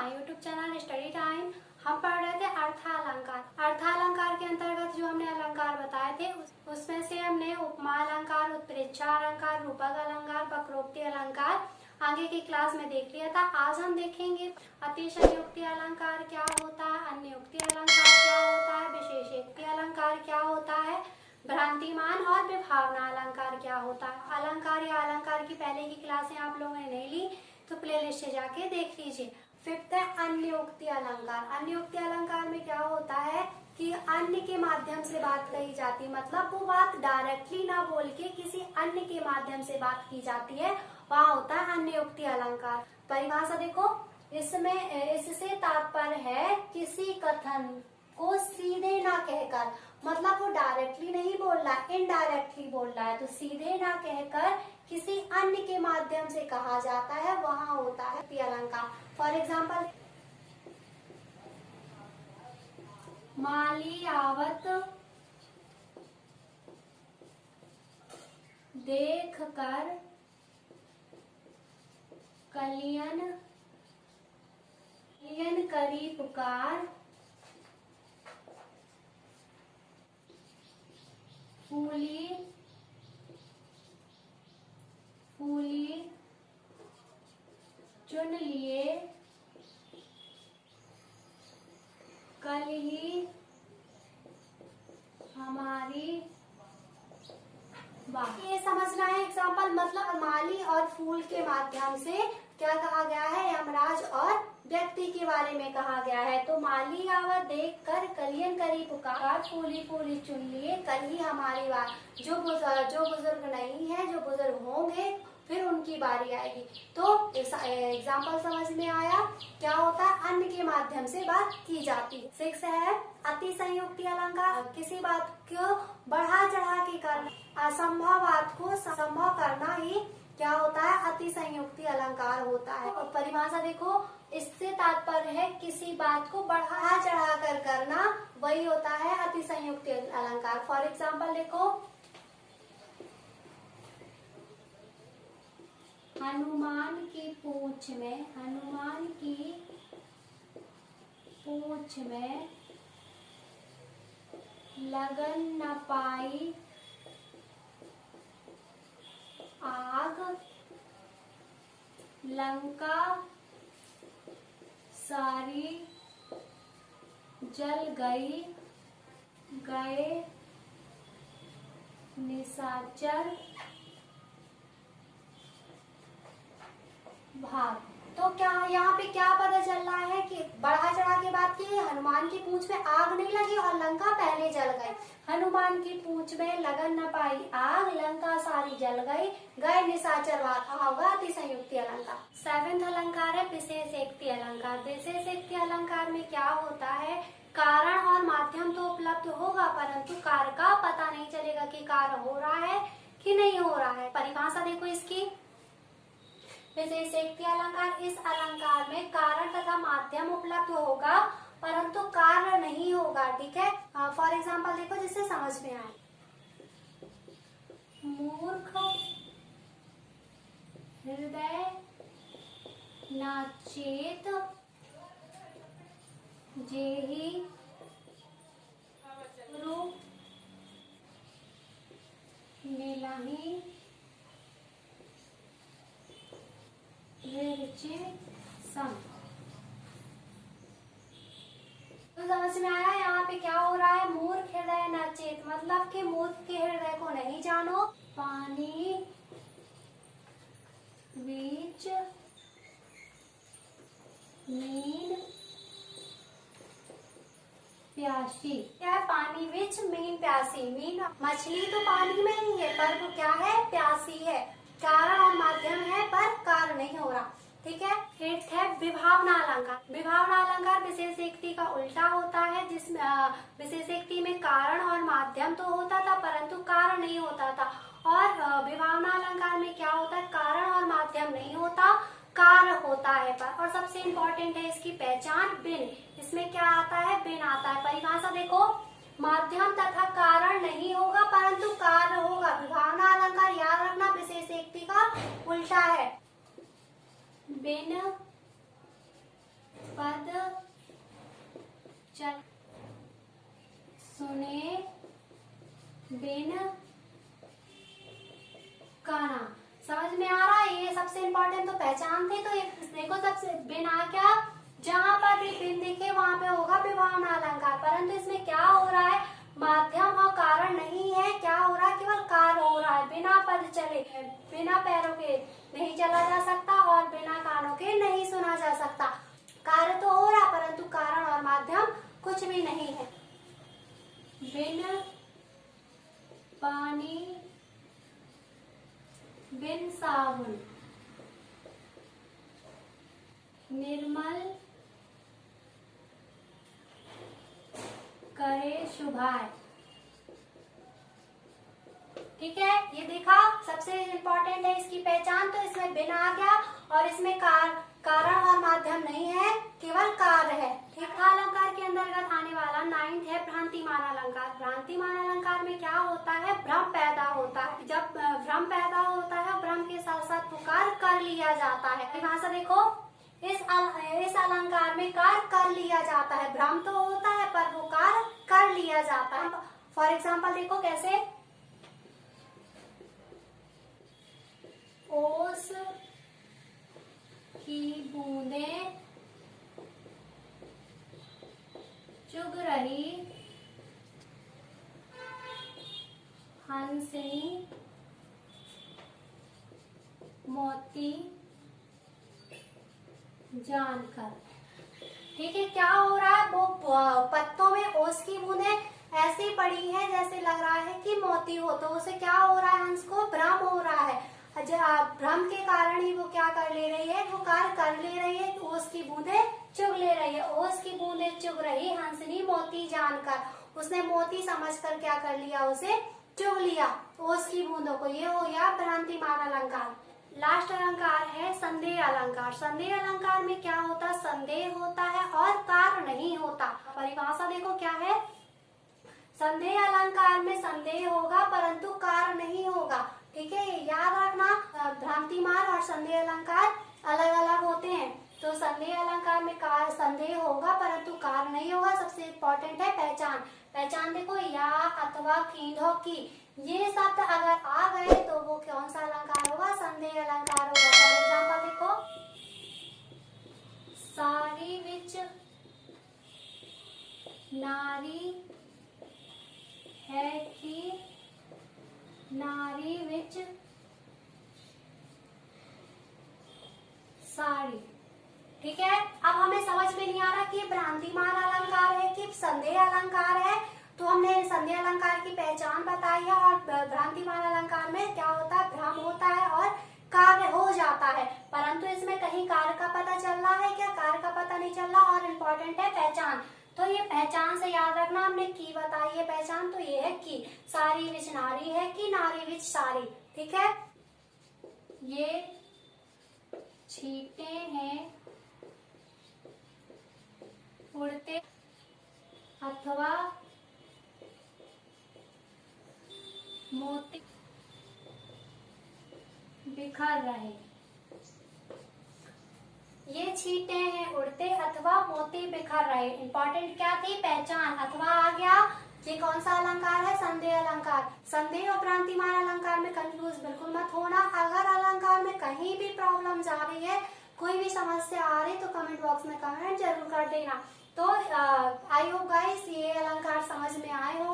My YouTube channel study time. हम पढ़ रहे थे अर्थालंकार। अर्थालंकार के अंतर्गत जो हमने अलंकार बताए थे उसमें से हमने उपमा अलंकार, उत्प्रेक्षा अलंकार, रूपक अलंकार, वक्रोक्ति अलंकार आगे की क्लास में देख लिया था। आज हम देखेंगे अतिशयोक्ति अलंकार क्या होता है, अन्योक्ति अलंकार क्या होता है, विशेषयोक्ति अलंकार क्या होता है, भ्रांतिमान और विभावना अलंकार क्या होता है। अलंकार या अलंकार की पहले की क्लासें आप लोगों ने नहीं ली तो प्लेलिस्ट से जाके देख लीजिए। फिफ्थ है अन्योक्ति अलंकार। अन्योक्ति अलंकार में क्या होता है कि अन्य के माध्यम से बात कही जाती है, मतलब वो बात डायरेक्टली ना बोल के किसी अन्य के माध्यम से बात की जाती है, वहाँ होता है अन्योक्ति अलंकार। परिभाषा देखो, इससे तात्पर्य है किसी कथन को सीधे ना कहकर, मतलब वो डायरेक्टली नहीं बोल रहा, इनडायरेक्टली बोल रहा है, तो सीधे ना कहकर किसी अन्य के माध्यम से कहा जाता है, वहाँ होता है अलंकार। फॉर एग्जाम्पल, माली आवत देख कर कलियन करी पुकार, फूली चुन लिए कल ही हमारी बात। ये समझना है एग्जाम्पल, मतलब माली और फूल के माध्यम से क्या कहा गया है, यमराज और व्यक्ति के बारे में कहा गया है। तो माली आवत देख कर कलियन करी पुकार, फूली चुन लिए कल ही हमारी बात। जो बुजुर्ग नहीं है, जो बुजुर्ग होंगे फिर उनकी बारी आएगी। तो एग्जाम्पल समझ में आया, क्या होता है, अन्य के माध्यम से बात की जाती है। 6 है अतिशयोक्ति अलंकार। किसी बात को बढ़ा चढ़ा के करना, असंभव बात को संभव करना ही क्या होता है, अतिशयोक्ति अलंकार होता है। और परिभाषा देखो, इससे तात्पर्य है किसी बात को बढ़ा चढ़ा कर करना, वही होता है अतिशयोक्ति अलंकार। फॉर एग्जाम्पल देखो, हनुमान की पूंछ में लगन न पाई आग, लंका सारी जल गए निशाचर भाग। तो क्या यहाँ पे क्या पता चल रहा है कि बढ़ा चढ़ा के बात की, हनुमान की पूंछ में आग नहीं लगी और लंका पहले जल गई। हनुमान की पूंछ में लगन न पाई आग, लंका सारी जल गई, गए निशाचर भाग, होगा अतिशयोक्ति अलंकार। 7th अलंकार है विशेषयोक्ति अलंकार। विशेषयोक्ति अलंकार में क्या होता है, कारण और माध्यम तो उपलब्ध होगा परंतु कार्य का पता नहीं चलेगा कि कार्य हो रहा है कि नहीं हो रहा है। परिभाषा देखो इसकी, विशेषयोक्ति अलंकार, इस अलंकार में कारण तथा माध्यम उपलब्ध होगा परंतु कार्य नहीं होगा। ठीक है, फॉर एग्जाम्पल देखो जिससे समझ में आए, मूर्ख हृदय न चेत जेहि गुरु मिलहि सम। तो समझ में आया यहाँ पे क्या हो रहा है, मूर्ख हृदय न चेत, मतलब कि मूर्ख के हृदय को नहीं जानो, पानी बीच मीन प्यासी। क्या है, पानी बीच मीन प्यासी। मीन मछली तो पानी में ही है पर वो क्या है, प्यासी है। कारण और माध्यम है पर कार्य नहीं हो रहा। ठीक है, 8th है विभावना अलंकार। विभावना अलंकार विशेषयोक्ति का उल्टा होता है, जिसमें विशेषयोक्ति में कारण और माध्यम तो होता था परंतु कार्य नहीं होता था, और विभावना अलंकार में क्या होता है, कारण और माध्यम नहीं होता, कार्य होता है पर। और सबसे इम्पोर्टेंट है इसकी पहचान, बिन। इसमें क्या आता है, बिन आता है। परिभाषा देखो, माध्यम तथा कारण नहीं होगा परंतु कार्य होगा। विभावना अलंकार याद रखना विशेषयोक्ति का उल्टा है। बिन पद चल सुने बिन काना। समझ में आ रहा है? ये सबसे इम्पोर्टेंट तो पहचान थे। तो ये देखो, सबसे बिना क्या, जहां पर भी बिन दिखे वहां पे होगा विभावना अलंकार, परंतु इसमें क्या हो रहा है, माध्यम और कारण नहीं है। क्या हो रहा है, केवल कार्य हो रहा है। बिना पद चले, बिना पैरों के नहीं चला जा सकता और बिना कानों के नहीं सुना जा सकता। कार्य तो हो रहा, परंतु कारण और माध्यम कुछ भी नहीं है। बिन पानी बिन साबुन निर्मल करे शुभाय। ठीक है, ये देखा, सबसे इम्पोर्टेंट है इसकी पहचान। तो इसमें बिन आ गया और इसमें कारण और माध्यम नहीं है, केवल कार्य है। ठीक, अलंकार के अंतर्गत आने वाला 9th है भ्रांतिमान अलंकार। भ्रांतिमान अलंकार में क्या होता है, भ्रम पैदा होता है। जब भ्रम पैदा होता है, भ्रम के साथ साथ पुकार कर लिया जाता है। भाषा देखो, इस अलंकार में कार्य कर लिया जाता है। भ्रम तो होता है पर वो कार्य कर लिया जाता है। फॉर एग्जाम्पल देखो कैसे, ओस की बूंदें चुग रही हंसनी मोती जानकर। ठीक है, क्या हो रहा है, वो पत्तों में ओस की बूंदें ऐसी पड़ी है जैसे लग रहा है कि मोती हो। तो उसे क्या हो रहा है, हंस को भ्रम हो रहा है। भ्रम के कारण ही वो क्या कर ले रही है, वो कार्य कर ले रही है, ओस की बूंदें चुग ले रही है। ओस की बूंदें चुग रही हंसनी मोती जानकर। उसने मोती समझकर क्या कर लिया, उसे चुग लिया ओस की बूंदों को। ये हो गया भ्रांतिमान अलंकार। लास्ट अलंकार है संदेह अलंकार। संदेह अलंकार में क्या होता है, संदेह होता है और कार्य नहीं होता। परिभाषा देखो क्या है, संदेह अलंकार में संदेह होगा परंतु कार्य नहीं होगा। ठीक है, याद रखना, भ्रांतिमान और संदेह अलंकार अलग अलग होते हैं। तो संदेह अलंकार में कार्य संदेह होगा परंतु कार्य नहीं होगा। सबसे इम्पोर्टेंट है पहचान। पहचान देखो, या, अथवा, कींधो, की, ये शब्द अगर आ गए तो वो कौन सा अलंकार होगा, संदेह अलंकार होगा। फॉर एग्जाम्पल देखो, सारी विच नारी है कि नारी विच साड़ी। ठीक है, अब हमें समझ में नहीं आ रहा कि भ्रांतिमान अलंकार है कि संदेह अलंकार है। तो हमने संदेह अलंकार की पहचान बताई है और भ्रांतिमान अलंकार में क्या होता है, भ्रम होता है और कार्य हो जाता है। परंतु इसमें कहीं कार्य का पता चल रहा है क्या, कार्य का पता नहीं चल रहा। और इम्पोर्टेंट है पहचान। तो ये पहचान से याद रखना, हमने की बताई है पहचान, तो ये है की। सारी विच नारी है कि नारी विच सारी। ठीक है, ये छींटे हैं उड़ते अथवा मोती बिखर रहे। ये छींटे हैं उड़ते अथवा मोती बिखर रहे। इंपॉर्टेंट क्या थी, पहचान। अथवा आ गया, ये कौन सा अलंकार है, संदेह अलंकार। संदेह और भ्रांतिमान अलंकार में कंफ्यूज बिल्कुल मत होना। अगर अलंकार में कहीं भी प्रॉब्लम आ रही है, कोई भी समस्या आ रही, तो कमेंट बॉक्स में कमेंट जरूर कर देना। तो आई होप गाइस ये अलंकार समझ में आए होंगे।